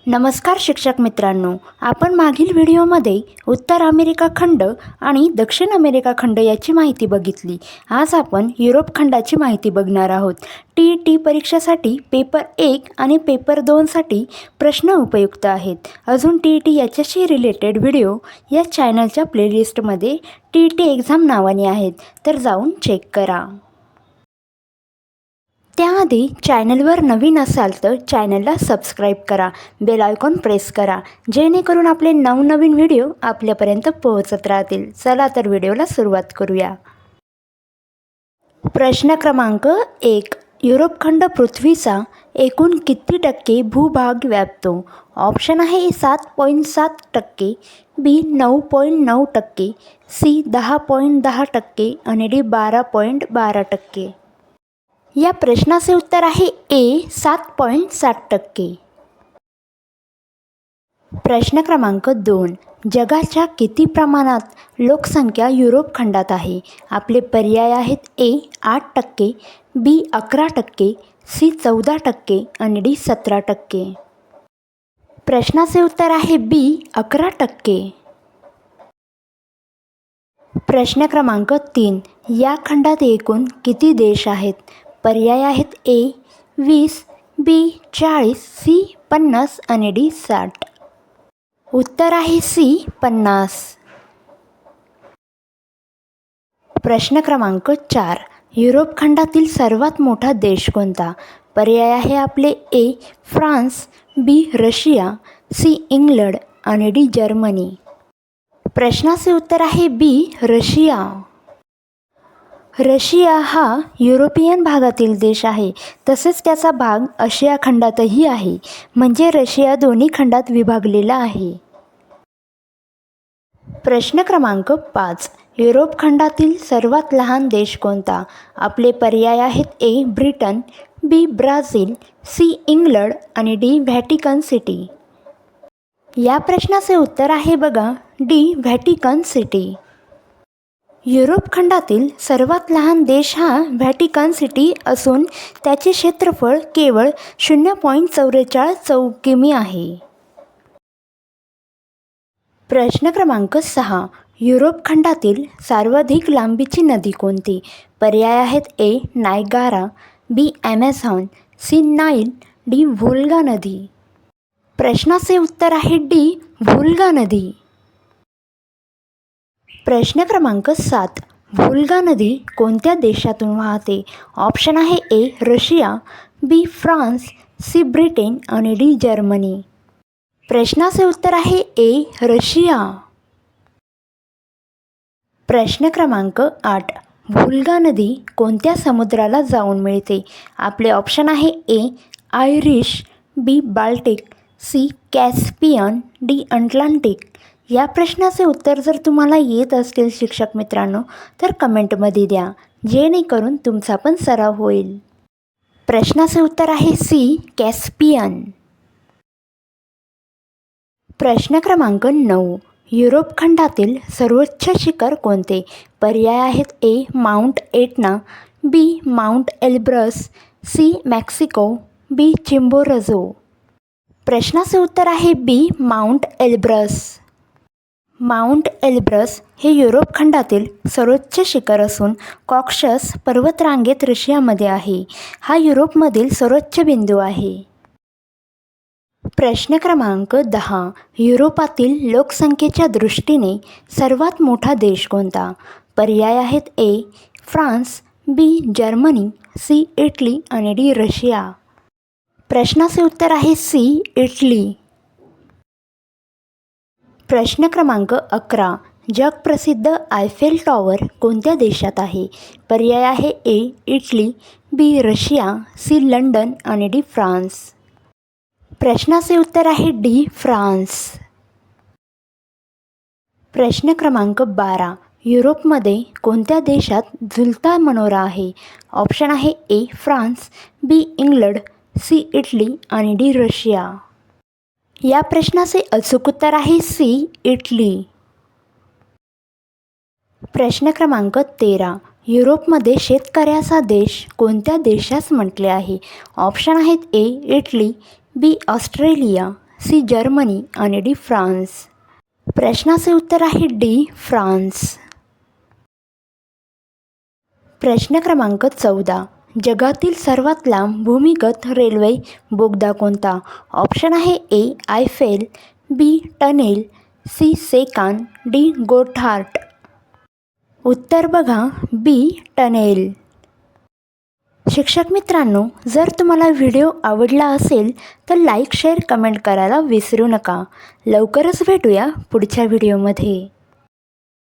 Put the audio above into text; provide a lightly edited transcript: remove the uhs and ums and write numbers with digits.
नमस्कार शिक्षक मित्रांनो, आपण मागील व्हिडिओमध्ये उत्तर अमेरिका खंड आणि दक्षिण अमेरिका खंड याची माहिती बघितली. आज आपण युरोप खंडाची माहिती बघणार आहोत. TET परीक्षेसाठी पेपर 1 आणि पेपर 2 साठी प्रश्न उपयुक्त आहेत. अजून TET याच्याशी रिलेटेड व्हिडिओ या चॅनलच्या प्लेलिस्टमध्ये TET एक्झाम नावाने आहेत, तर जाऊन चेक करा. त्याआधी चॅनलवर नवीन असाल तर चॅनलला सबस्क्राईब करा, बेल आयकॉन प्रेस करा, जेणेकरून आपले नवनवीन व्हिडिओ आपल्यापर्यंत पोहोचत राहतील. चला तर व्हिडिओला सुरुवात करूया. प्रश्न क्रमांक 1. युरोप खंड पृथ्वीचा एकूण किती टक्के भूभाग व्यापतो? ऑप्शन आहे 7.7%, बी 9.9%, सी 10.10% आणि डी 12.12%. या प्रश्नाचे उत्तर आहे ए 7.7%. प्रश्न क्रमांक 2. जगाच्या किती प्रमाणात लोकसंख्या युरोप खंडात आहे? आपले पर्याय आहेत ए 8%, बी 11%, सी 14% आणि डी 17%. प्रश्नाचे उत्तर आहे बी 11%. प्रश्न क्रमांक 3. या खंडात एकूण किती देश आहेत? पर्याय आहेत ए 20, बी 40, सी 50 आणि डी 60. उत्तर आहे सी 50. प्रश्न क्रमांक 4. युरोप खंडातील सर्वात मोठा देश कोणता? पर्याय आहे आपले ए फ्रान्स, बी रशिया, सी इंग्लंड आणि डी जर्मनी. प्रश्नाचे उत्तर आहे बी रशिया. रशिया हा युरोपियन भागातील देश आहे, तसेच त्याचा भाग आशिया खंडातही आहे, म्हणजे रशिया दोन्ही खंडात विभागलेला आहे. प्रश्न क्रमांक 5. युरोप खंडातील सर्वात लहान देश कोणता? आपले पर्याय आहेत ए ब्रिटन, बी ब्राझील, सी इंग्लंड आणि डी व्हॅटिकन सिटी. या प्रश्नाचे उत्तर आहे बघा डी व्हॅटिकन सिटी. युरोप खंडातील सर्वात लहान देश हा व्हॅटिकन सिटी असून त्याचे क्षेत्रफळ केवळ 0.44 किमी आहे. प्रश्न क्रमांक 6. युरोप खंडातील सर्वाधिक लांबीची नदी कोणती? पर्याय आहेत A Niagara, B Amazon, C Nile, D Volga नदी. प्रश्नाचे उत्तर आहे डी व्होल्गा नदी. प्रश्न क्रमांक 7. व्होल्गा नदी कोणत्या देशातून वाहते? ऑप्शन आहे A Russia, B France, C Britain आणि डी जर्मनी. प्रश्नाचे उत्तर आहे ए रशिया. प्रश्न क्रमांक 8. व्होल्गा नदी कोणत्या समुद्राला जाऊन मिळते? आपले ऑप्शन आहे A Irish, B Baltic, C Caspian, D Atlantic. या प्रश्नाचे उत्तर जर तुम्हाला येत असतील शिक्षक मित्रांनो तर कमेंटमध्ये द्या, जेणेकरून तुमचा पण सराव होईल. प्रश्नाचे उत्तर आहे सी कॅस्पियन. प्रश्न क्रमांक 9. युरोप खंडातील सर्वोच्च शिखर कोणते? पर्याय आहेत ए माउंट एटना, बी माउंट एल्ब्रस, सी मेक्सिको, बी चिम्बोरजो. प्रश्नाचे उत्तर आहे बी माउंट एल्ब्रस. माउंट एल्ब्रस हे युरोप खंडातील सर्वोच्च शिखर असून कॉकशस पर्वतरांगेत रशियामध्ये आहे. हा युरोपमधील सर्वोच्च बिंदू आहे. प्रश्न क्रमांक 10. युरोपातील लोकसंख्येच्या दृष्टीने सर्वात मोठा देश कोणता? पर्याय आहेत ए फ्रान्स, बी जर्मनी, सी इटली आणि डी रशिया. प्रश्नाचे उत्तर आहे सी इटली. प्रश्न क्रमांक 11. जगप्रसिद्ध आयफेल टॉवर कोणत्या देशात आहे? पर्याय आहे A Italy, B Russia, C London आणि डी फ्रान्स. प्रश्नाचे उत्तर आहे डी फ्रान्स. प्रश्न क्रमांक 12. युरोपमध्ये कोणत्या देशात झुलता मनोरा आहे? ऑप्शन आहे ए फ्रान्स, बी इंग्लंड, सी इटली आणि डी रशिया. या प्रश्नाचे अचूक उत्तर आहे सी इटली. प्रश्न क्रमांक 13. युरोपमध्ये शेतकऱ्याचा देश कोणत्या देशास म्हटले आहे? ऑप्शन आहेत A Italy, B Australia, C Germany आणि डी फ्रान्स. प्रश्नाचे उत्तर आहे डी फ्रान्स. प्रश्न क्रमांक 14. जगातील सर्वात लांब भूमिगत रेल्वे बोगदा कोणता? ऑप्शन आहे ए आयफेल, बी टनेल, सी सेकान, डी गोथार्ड. उत्तर बघा बी टनेल. शिक्षक मित्रांनो, जर तुम्हाला व्हिडिओ आवडला असेल तर लाईक शेअर कमेंट करायला विसरू नका. लवकरच भेटूया पुढच्या व्हिडिओमध्ये.